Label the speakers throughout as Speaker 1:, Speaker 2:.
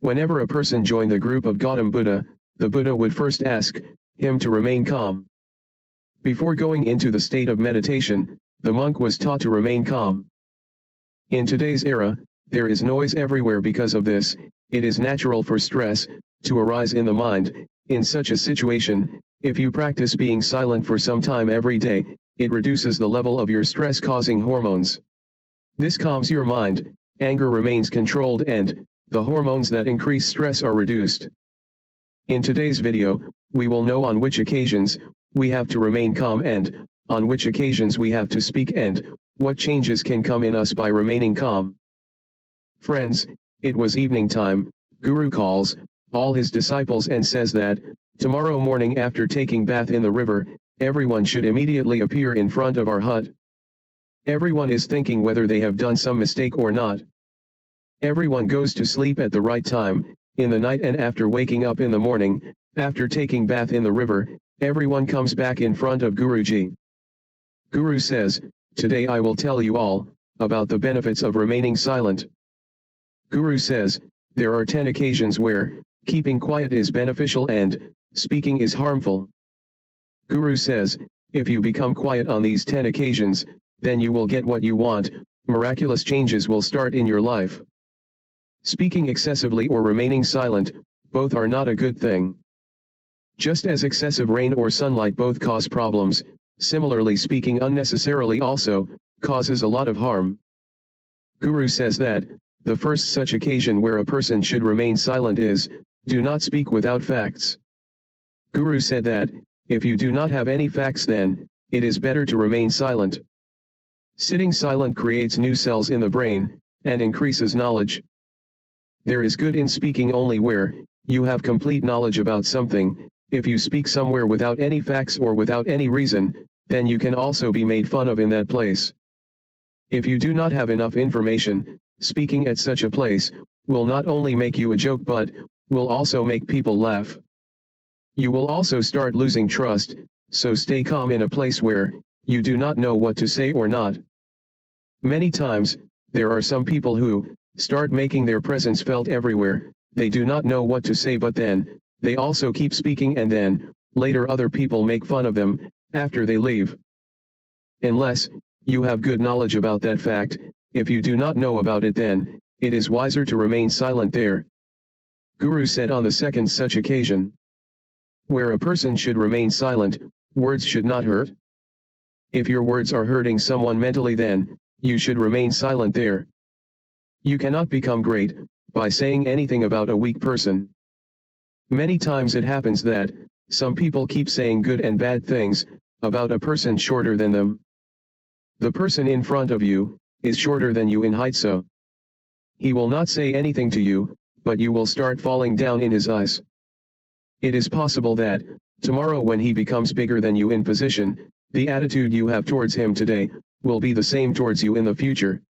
Speaker 1: Whenever a person joined the group of Gautam Buddha, the Buddha would first ask him to remain calm. Before going into the state of meditation, the monk was taught to remain calm. In today's era, there is noise everywhere. Because of this, it is natural for stress to arise in the mind. In such a situation, if you practice being silent for some time every day, it reduces the level of your stress-causing hormones. This calms your mind, anger remains controlled, and the hormones that increase stress are reduced. In today's video, we will know on which occasions we have to remain calm and on which occasions we have to speak, and what changes can come in us by remaining calm. Friends, it was evening time. Guru calls all his disciples and says that tomorrow morning, after taking bath in the river, everyone should immediately appear in front of our hut. Everyone is thinking whether they have done some mistake or not. Everyone goes to sleep at the right time, in the night, and after waking up in the morning, after taking bath in the river, everyone comes back in front of Guruji. Guru says, "Today I will tell you all about the benefits of remaining silent." Guru says, there are 10 occasions where keeping quiet is beneficial and speaking is harmful. Guru says, if you become quiet on these 10 occasions, then you will get what you want. Miraculous changes will start in your life. Speaking excessively or remaining silent, both are not a good thing. Just as excessive rain or sunlight both cause problems, similarly speaking unnecessarily also causes a lot of harm. Guru says that the first such occasion where a person should remain silent is, do not speak without facts. Guru said that, if you do not have any facts, then it is better to remain silent. Sitting silent creates new cells in the brain, and increases knowledge. There is good in speaking only where you have complete knowledge about something. If you speak somewhere without any facts or without any reason, then you can also be made fun of in that place. If you do not have enough information, speaking at such a place will not only make you a joke but will also make people laugh. You will also start losing trust, so stay calm in a place where you do not know what to say or not. Many times, there are some people who start making their presence felt everywhere. They do not know what to say, but then they also keep speaking, and then later other people make fun of them after they leave. Unless you have good knowledge about that fact, if you do not know about it, then it is wiser to remain silent there. Guru said on the second such occasion, where a person should remain silent, words should not hurt. If your words are hurting someone mentally, then you should remain silent there. You cannot become great by saying anything about a weak person. Many times it happens that some people keep saying good and bad things about a person shorter than them. The person in front of you is shorter than you in height, so he will not say anything to you, but you will start falling down in his eyes. It is possible that tomorrow, when he becomes bigger than you in position, the attitude you have towards him today will be the same towards you in the future.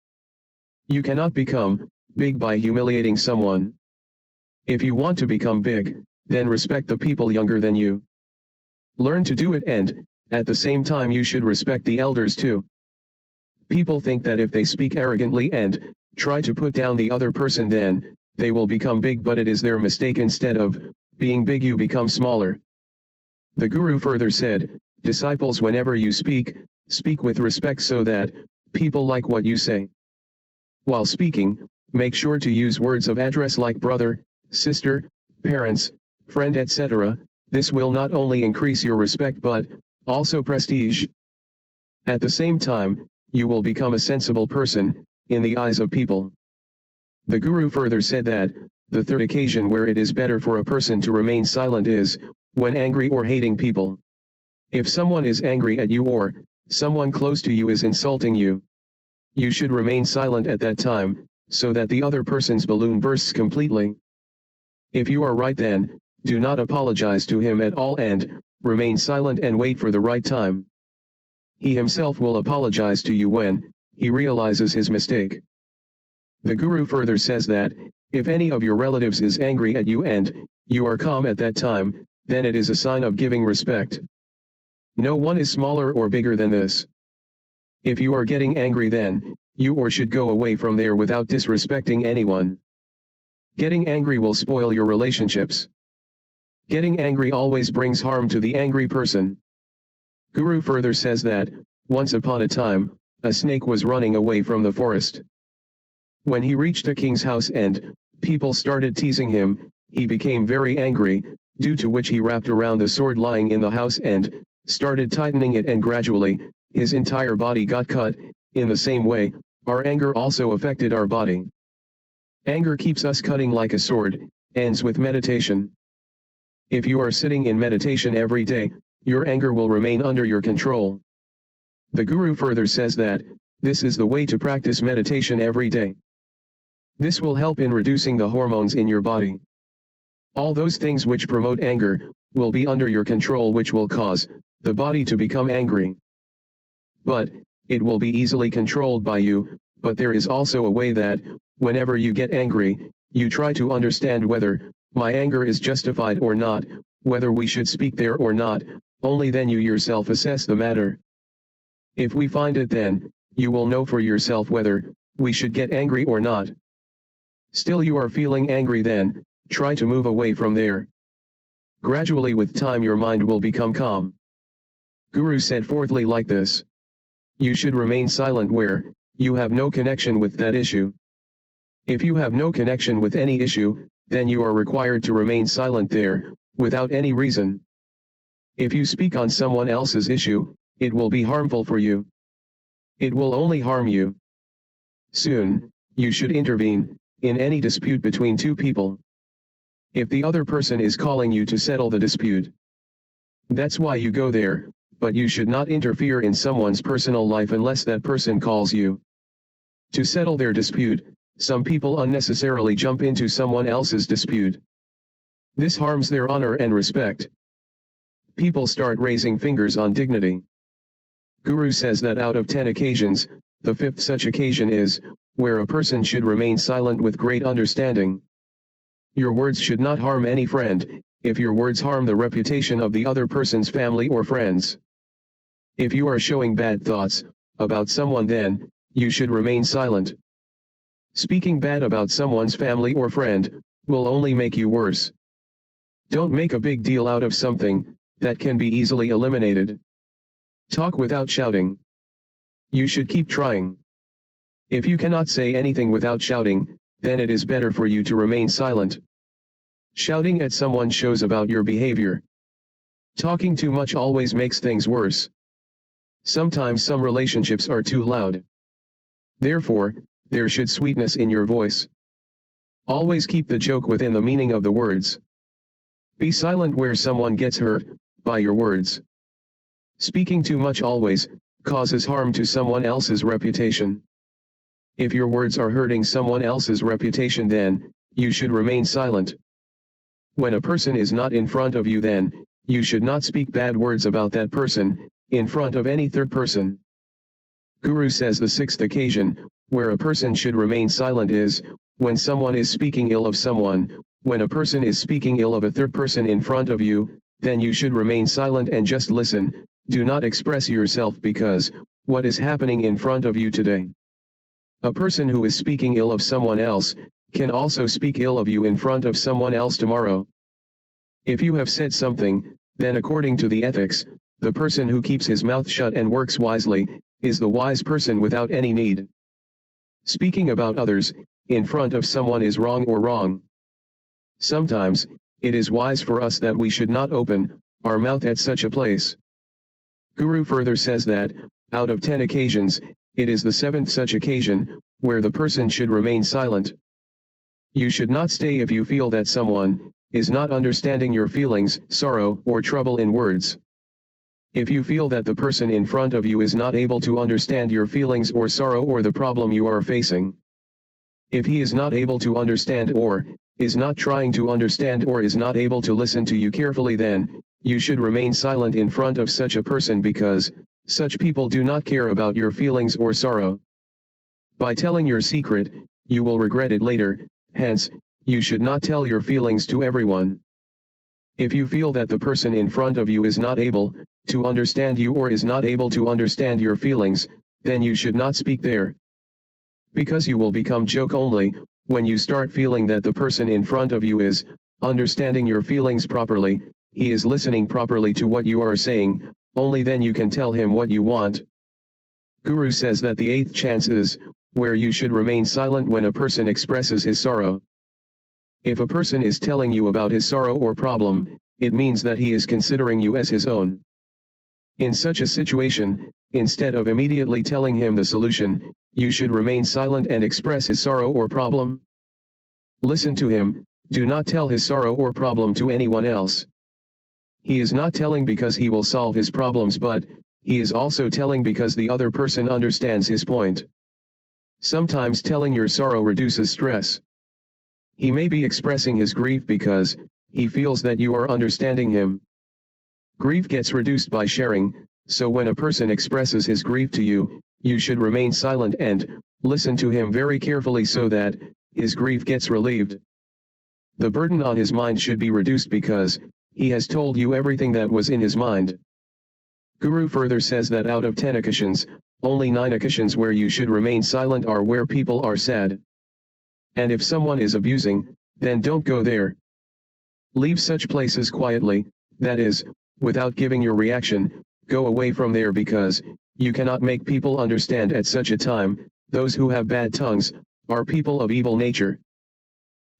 Speaker 1: You cannot become big by humiliating someone. If you want to become big, then respect the people younger than you. Learn to do it, and at the same time you should respect the elders too. People think that if they speak arrogantly and try to put down the other person, then they will become big, but it is their mistake. Instead of being big, you become smaller. The Guru further said, disciples, whenever you speak, speak with respect so that people like what you say. While speaking, make sure to use words of address like brother, sister, parents, friend, etc. This will not only increase your respect but also prestige. At the same time, you will become a sensible person in the eyes of people. The Guru further said that the third occasion where it is better for a person to remain silent is when angry or hating people. If someone is angry at you or someone close to you is insulting you, you should remain silent at that time, so that the other person's balloon bursts completely. If you are right, then do not apologize to him at all and remain silent and wait for the right time. He himself will apologize to you when he realizes his mistake. The Guru further says that if any of your relatives is angry at you and you are calm at that time, then it is a sign of giving respect. No one is smaller or bigger than this. If you are getting angry, then you or should go away from there without disrespecting anyone. Getting angry will spoil your relationships. Getting angry always brings harm to the angry person. Guru further says that, once upon a time, a snake was running away from the forest. When he reached a king's house and people started teasing him, he became very angry, due to which he wrapped around the sword lying in the house and started tightening it, and gradually, his entire body got cut. In the same way, our anger also affected our body. Anger keeps us cutting like a sword, ends with meditation. If you are sitting in meditation every day, your anger will remain under your control. The Guru further says that, this is the way to practice meditation every day. This will help in reducing the hormones in your body. All those things which promote anger, will be under your control, which will cause the body to become angry. But, it will be easily controlled by you, but there is also a way that, whenever you get angry, you try to understand whether my anger is justified or not, whether we should speak there or not, only then you yourself assess the matter. If we find it, then you will know for yourself whether we should get angry or not. Still you are feeling angry, then try to move away from there. Gradually with time your mind will become calm. Guru said fourthly like this. You should remain silent where you have no connection with that issue. If you have no connection with any issue, then you are required to remain silent there, without any reason. If you speak on someone else's issue, it will be harmful for you. It will only harm you. Soon, you should intervene in any dispute between two people. If the other person is calling you to settle the dispute, that's why you go there, but you should not interfere in someone's personal life unless that person calls you. To settle their dispute, some people unnecessarily jump into someone else's dispute. This harms their honor and respect. People start raising fingers on dignity. Guru says that out of 10 occasions, the fifth such occasion is where a person should remain silent with great understanding. Your words should not harm any friend, if your words harm the reputation of the other person's family or friends. If you are showing bad thoughts about someone, then you should remain silent. Speaking bad about someone's family or friend will only make you worse. Don't make a big deal out of something that can be easily eliminated. Talk without shouting. You should keep trying. If you cannot say anything without shouting, then it is better for you to remain silent. Shouting at someone shows about your behavior. Talking too much always makes things worse. Sometimes some relationships are too loud. Therefore, there should sweetness in your voice. Always keep the joke within the meaning of the words. Be silent where someone gets hurt by your words. Speaking too much always causes harm to someone else's reputation. If your words are hurting someone else's reputation, then you should remain silent. When a person is not in front of you, then you should not speak bad words about that person in front of any third person. Guru says the sixth occasion where a person should remain silent is when someone is speaking ill of someone. When a person is speaking ill of a third person in front of you, then you should remain silent and just listen. Do not express yourself, because what is happening in front of you today? A person who is speaking ill of someone else can also speak ill of you in front of someone else tomorrow. If you have said something, then according to the ethics, the person who keeps his mouth shut and works wisely is the wise person without any need. Speaking about others in front of someone is wrong or wrong. Sometimes it is wise for us that we should not open our mouth at such a place. Guru further says that, out of 10 occasions, it is the seventh such occasion where the person should remain silent. You should not stay if you feel that someone is not understanding your feelings, sorrow, or trouble in words. If you feel that the person in front of you is not able to understand your feelings or sorrow or the problem you are facing, if he is not able to understand or is not trying to understand or is not able to listen to you carefully, then you should remain silent in front of such a person, because such people do not care about your feelings or sorrow. By telling your secret, you will regret it later, hence, you should not tell your feelings to everyone. If you feel that the person in front of you is not able to understand you or is not able to understand your feelings, then you should not speak there. Because you will become joke only, When you start feeling that the person in front of you is understanding your feelings properly, he is listening properly to what you are saying, only then you can tell him what you want. Guru says that the eighth chance is where you should remain silent when a person expresses his sorrow. If a person is telling you about his sorrow or problem, it means that he is considering you as his own. In such a situation, instead of immediately telling him the solution, you should remain silent and express his sorrow or problem. Listen to him, do not tell his sorrow or problem to anyone else. He is not telling because he will solve his problems, but he is also telling because the other person understands his point. Sometimes telling your sorrow reduces stress. He may be expressing his grief because he feels that you are understanding him. Grief gets reduced by sharing, so when a person expresses his grief to you, you should remain silent and listen to him very carefully so that his grief gets relieved. The burden on his mind should be reduced because he has told you everything that was in his mind. Guru further says that out of 10 occasions, only 9 occasions where you should remain silent are where people are sad. And if someone is abusing, then don't go there. Leave such places quietly, that is, without giving your reaction, go away from there because you cannot make people understand at such a time. Those who have bad tongues are people of evil nature.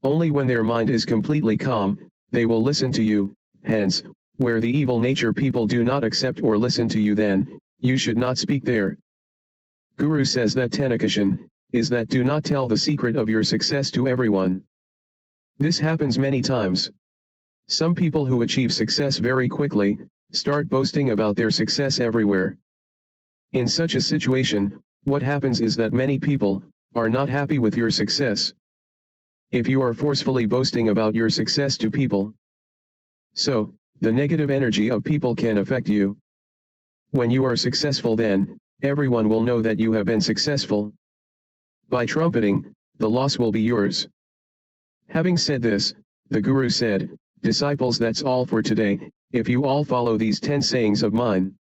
Speaker 1: Only when their mind is completely calm, they will listen to you, hence, where the evil nature people do not accept or listen to you, then you should not speak there. Guru says that Tanakashan is that do not tell the secret of your success to everyone. This happens many times. Some people who achieve success very quickly start boasting about their success everywhere. In such a situation, what happens is that many people are not happy with your success. If you are forcefully boasting about your success to people, so the negative energy of people can affect you. When you are successful, then everyone will know that you have been successful. By trumpeting, the loss will be yours. Having said this, the Guru said, disciples, that's all for today. If you all follow these 10 sayings of mine,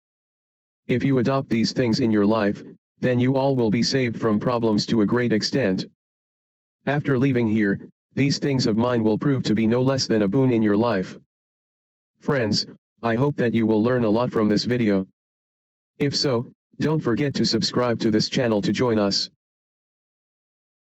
Speaker 1: if you adopt these things in your life, then you all will be saved from problems to a great extent. After leaving here, these things of mine will prove to be no less than a boon in your life. Friends, I hope that you will learn a lot from this video. If so, don't forget to subscribe to this channel to join us.